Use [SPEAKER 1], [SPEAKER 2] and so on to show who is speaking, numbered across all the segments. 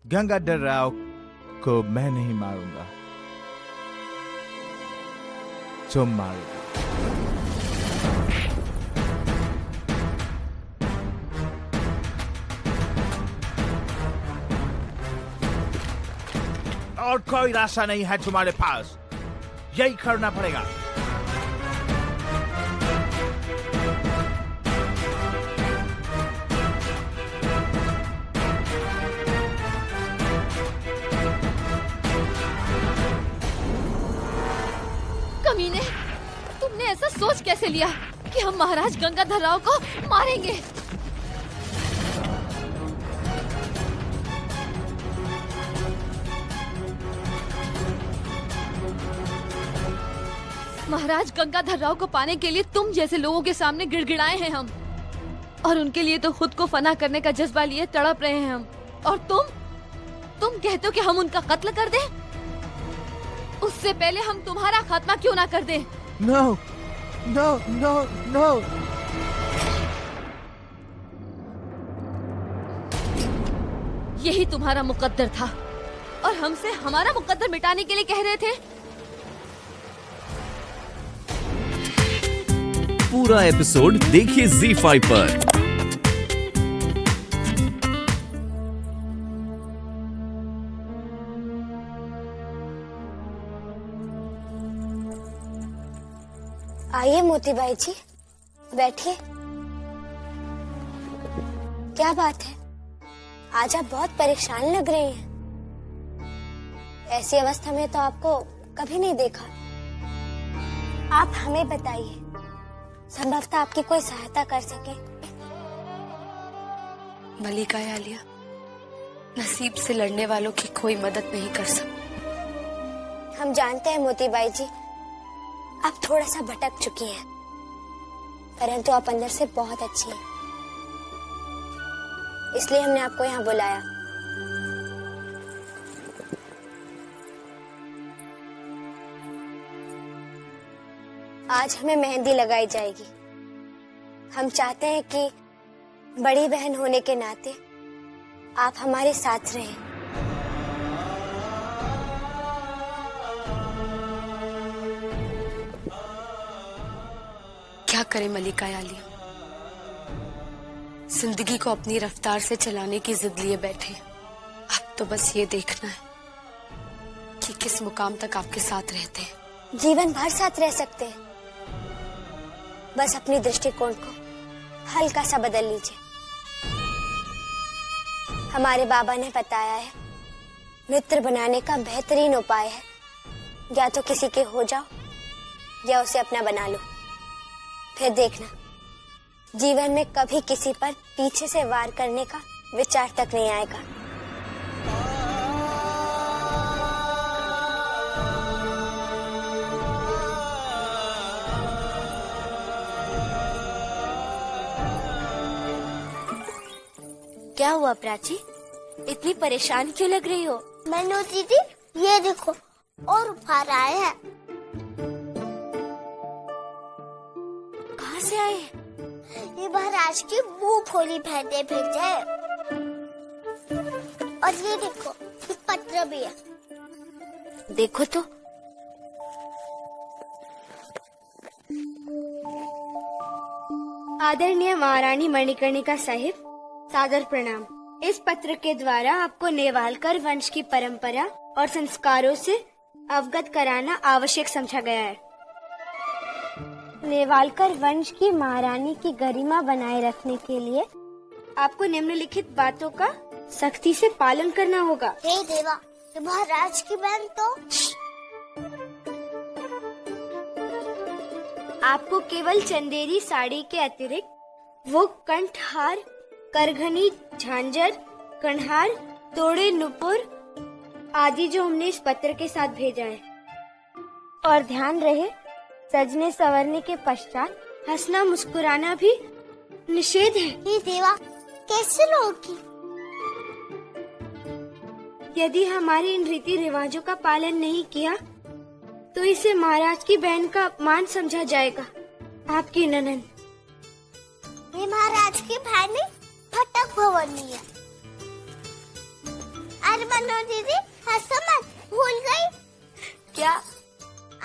[SPEAKER 1] गंगाधर राव को मैं नहीं मारूंगा, तुम मारोगे। और कोई रास्ता नहीं है तुम्हारे पास, यही करना पड़ेगा।
[SPEAKER 2] कमीने, तुमने ऐसा सोच कैसे लिया कि हम महाराज गंगाधर राव को मारेंगे? महाराज गंगाधर राव को पाने के लिए तुम जैसे लोगों के सामने गिड़गिड़ाए हैं हम, और उनके लिए तो खुद को फना करने का जज्बा लिए तड़प रहे हैं हम। और तुम कहते हो कि हम उनका कत्ल कर दें? उससे पहले हम तुम्हारा खात्मा क्यों ना कर दें?
[SPEAKER 1] No no no no.
[SPEAKER 2] यही तुम्हारा मुकद्दर था और हमसे हमारा मुकद्दर मिटाने के लिए कह रहे थे।
[SPEAKER 3] पूरा एपिसोड देखिए ZEE5 पर।
[SPEAKER 4] आइए मोतीबाई जी, बैठिए। क्या बात है, आज आप बहुत परेशान लग रही हैं। ऐसी अवस्था में तो आपको कभी नहीं देखा। आप हमें बताइए, संभवतः आपकी कोई सहायता कर सके।
[SPEAKER 5] मलिका आलिया, नसीब से लड़ने वालों की कोई मदद नहीं कर सकती।
[SPEAKER 4] हम जानते हैं मोतीबाई जी, आप थोड़ा सा भटक चुकी हैं, परंतु आप अंदर से बहुत अच्छी हैं। इसलिए हमने आपको यहाँ बुलाया। आज हमें मेहंदी लगाई जाएगी। हम चाहते हैं कि बड़ी बहन होने के नाते आप हमारे साथ रहें।
[SPEAKER 5] क्या करें मलिका आलिया, जिंदगी को अपनी रफ्तार से चलाने की जिद लिए बैठे। अब तो बस ये देखना है कि किस मुकाम तक आपके साथ रहते हैं।
[SPEAKER 4] जीवन भर साथ रह सकते हैं, बस अपनी दृष्टिकोण को हल्का सा बदल लीजिए। हमारे बाबा ने बताया है, मित्र बनाने का बेहतरीन उपाय है या तो किसी के हो जाओ या उसे अपना बना लो। फिर देखना, जीवन में कभी किसी पर पीछे से वार करने का विचार तक नहीं आएगा। क्या हुआ प्राची, इतनी परेशान क्यों लग रही हो?
[SPEAKER 6] मैंने दीदी ये देखो और उपहार आए हैं।
[SPEAKER 4] कहाँ से आए?
[SPEAKER 6] ये महाराज की मुंह खोली भेंटे भेजे। और ये देखो, ये पत्र भी है।
[SPEAKER 4] देखो तो।
[SPEAKER 7] आदरणीय महारानी मणिकर्णिका साहिब, सादर प्रणाम। इस पत्र के द्वारा आपको नेवालकर वंश की परंपरा और संस्कारों से अवगत कराना आवश्यक समझा गया है। नेवालकर वंश की महारानी की गरिमा बनाए रखने के लिए आपको निम्नलिखित बातों का सख्ती से पालन करना होगा।
[SPEAKER 6] हे देवा, ये महाराज की बहन तो।
[SPEAKER 7] आपको केवल चंदेरी साड़ी के अतिरिक्त वो कंठहार, करघनी, झांझर, कणहार, तोड़े, नुपुर आदि जो हमने इस पत्र के साथ भेजा है। और ध्यान रहे, सजने संवरने के पश्चात हंसना मुस्कुराना भी निषेध है।
[SPEAKER 6] हे देवा, कैसे लोगी?
[SPEAKER 7] यदि हमारे इन रीति रिवाजों का पालन नहीं किया तो इसे महाराज की बहन का अपमान समझा जाएगा। आपकी ननन।
[SPEAKER 6] ये महाराज की बहन भटक भवनी है। अरे बनो दीदी, हंसो मत, भूल गई
[SPEAKER 7] क्या?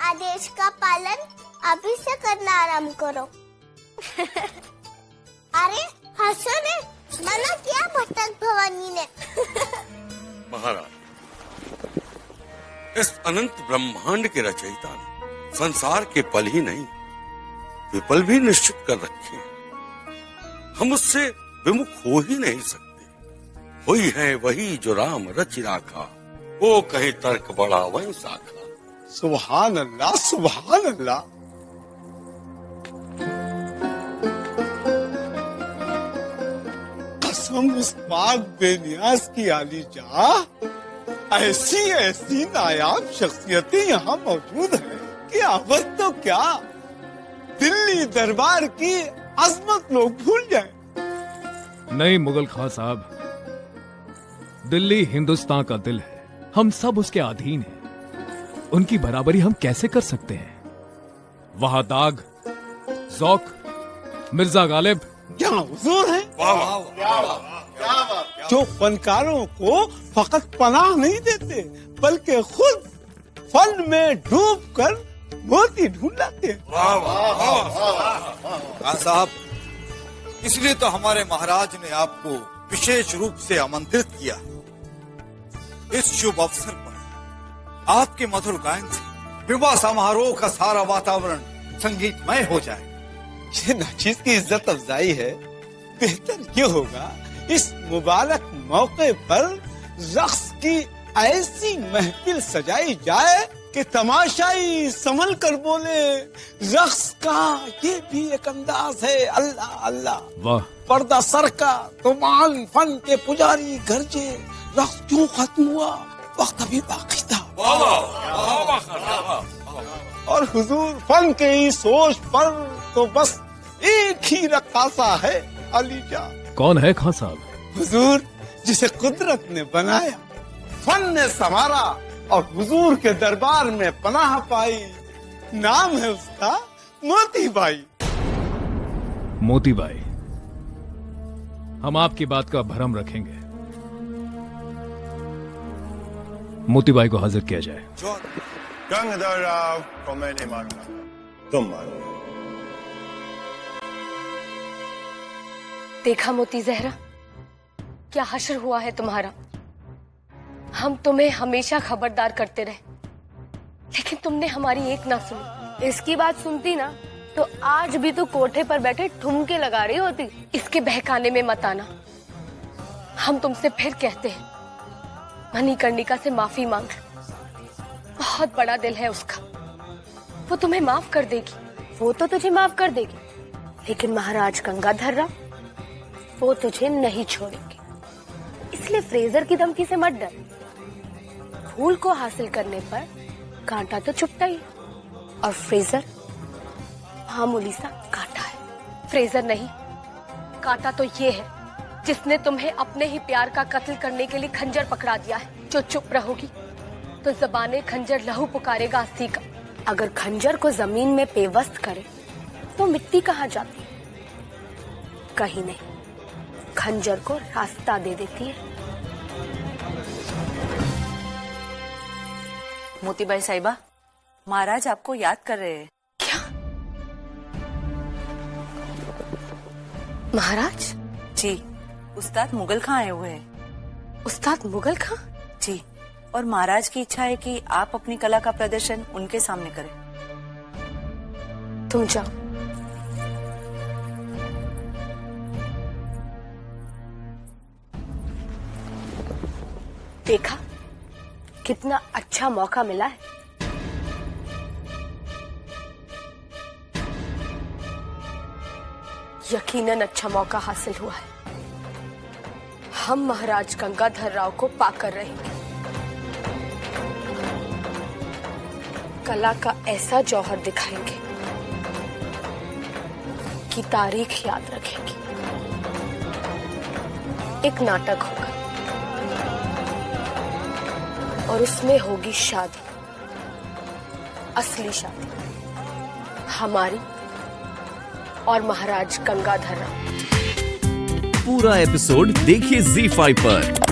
[SPEAKER 6] आदेश का पालन अभी से करना आरंभ करो। अरे हंसो ने, मना किया भटक भवानी ने।
[SPEAKER 8] महाराज, इस अनंत ब्रह्मांड के रचयिता ने संसार के पल ही नहीं विपल भी निश्चित कर रखे हैं। हम उससे विमुख हो ही नहीं सकते। हुई है वही जो राम रचि राखा, वो कहे तर्क बड़ा वही साखा।
[SPEAKER 9] सुभान अल्लाह, सुभान अल्लाह। कसम उस पाक बेनियाज की आली जा, ऐसी ऐसी नायाब शख्सियतें यहाँ मौजूद हैं कि अब तो क्या दिल्ली दरबार की अजमत लोग भूल जाएं।
[SPEAKER 10] नहीं मुगल खां साहब, दिल्ली हिंदुस्तान का दिल है, हम सब उसके अधीन हैं। उनकी बराबरी हम कैसे कर सकते हैं? वहां दाग, ज़ौक, मिर्जा गालिब
[SPEAKER 9] यहाँ हुजूर हैं, जो फनकारों को फकत पनाह नहीं देते बल्कि खुद फन में डूब कर मोती ढूंढ लाते हैं।
[SPEAKER 11] खान साहब, इसलिए तो हमारे महाराज ने आपको विशेष रूप से आमंत्रित किया। इस शुभ अवसर पर आपके मधुर गायन से विवाह समारोह का सारा वातावरण संगीतमय हो जाए।
[SPEAKER 9] ये नाचीज की इज्जत अफजाई है। बेहतर ये होगा इस मुबारक मौके पर रक्स की ऐसी महफिल सजाई जाए कि तमाशाई संभल कर बोले, रक्स का ये भी एक अंदाज है। अल्लाह अल्लाह,
[SPEAKER 10] वाह।
[SPEAKER 9] पर्दा सर का तुमान फन के पुजारी गरजे, रक्स क्यों खत्म हुआ, वक्त अभी बाकी था। और हुजूर फन के इस सोच पर तो बस एक ही रक्कासा है, अलीजा।
[SPEAKER 10] कौन है खां साहब?
[SPEAKER 9] हुजूर जिसे कुदरत ने बनाया, फन ने संवारा और हुजूर के दरबार में पनाह पाई। नाम है उसका मोती बाई।
[SPEAKER 10] मोती बाई, हम आपकी बात का भरम रखेंगे। मोती बाई को हाजिर किया जाए।
[SPEAKER 12] गंगाधर राव को मैं नहीं मानूंगा, तुम मानो।
[SPEAKER 5] देखा मोती जहरा, क्या हश्र हुआ है तुम्हारा। हम तुम्हें हमेशा खबरदार करते रहे, लेकिन तुमने हमारी एक ना सुनी।
[SPEAKER 7] इसकी बात सुनती ना तो आज भी तो कोठे पर बैठे ठुमके लगा रही होती।
[SPEAKER 5] इसके बहकाने में मत आना। हम तुमसे फिर कहते हैं, मणिकर्णिका से माफी मांग। बहुत बड़ा दिल है उसका, वो तुम्हें माफ कर देगी।
[SPEAKER 7] वो तो तुझे माफ कर देगी, लेकिन महाराज गंगाधर राव वो तुझे नहीं छोड़ेंगे। इसलिए फ्रेजर की धमकी से मत डर। फूल को हासिल करने पर कांटा तो छुपता ही, और फ्रेजर मामूली सा कांटा है।
[SPEAKER 5] फ्रेजर नहीं, कांटा तो ये है जिसने तुम्हें अपने ही प्यार का कत्ल करने के लिए खंजर पकड़ा दिया है। जो चुप रहोगी तो ज़बाने खंजर लहू पुकारेगा अस्थि का।
[SPEAKER 7] अगर खंजर को जमीन में पेवस्त करे तो मिट्टी कहाँ जाती है? कहीं नहीं, खंजर को रास्ता दे देती है।
[SPEAKER 13] मोतीबाई साहिबा, महाराज आपको याद कर रहे हैं।
[SPEAKER 5] क्या? महाराज?
[SPEAKER 13] जी, उस्ताद मुगल खां आए हुए हैं।
[SPEAKER 5] उस्ताद मुगल खां?
[SPEAKER 13] जी, और महाराज की इच्छा है कि आप अपनी कला का प्रदर्शन उनके सामने करें।
[SPEAKER 5] तुम जाओ। देखा कितना अच्छा मौका मिला है। यकीनन अच्छा मौका हासिल हुआ है। हम महाराज गंगाधर राव को पाकर रहेंगे। कला का ऐसा जौहर दिखाएंगे कि तारीख याद रखेगी। एक नाटक होगा और उसमें होगी शादी, असली शादी हमारी और महाराज गंगाधर राव।
[SPEAKER 3] पूरा एपिसोड देखिए ZEE5 पर।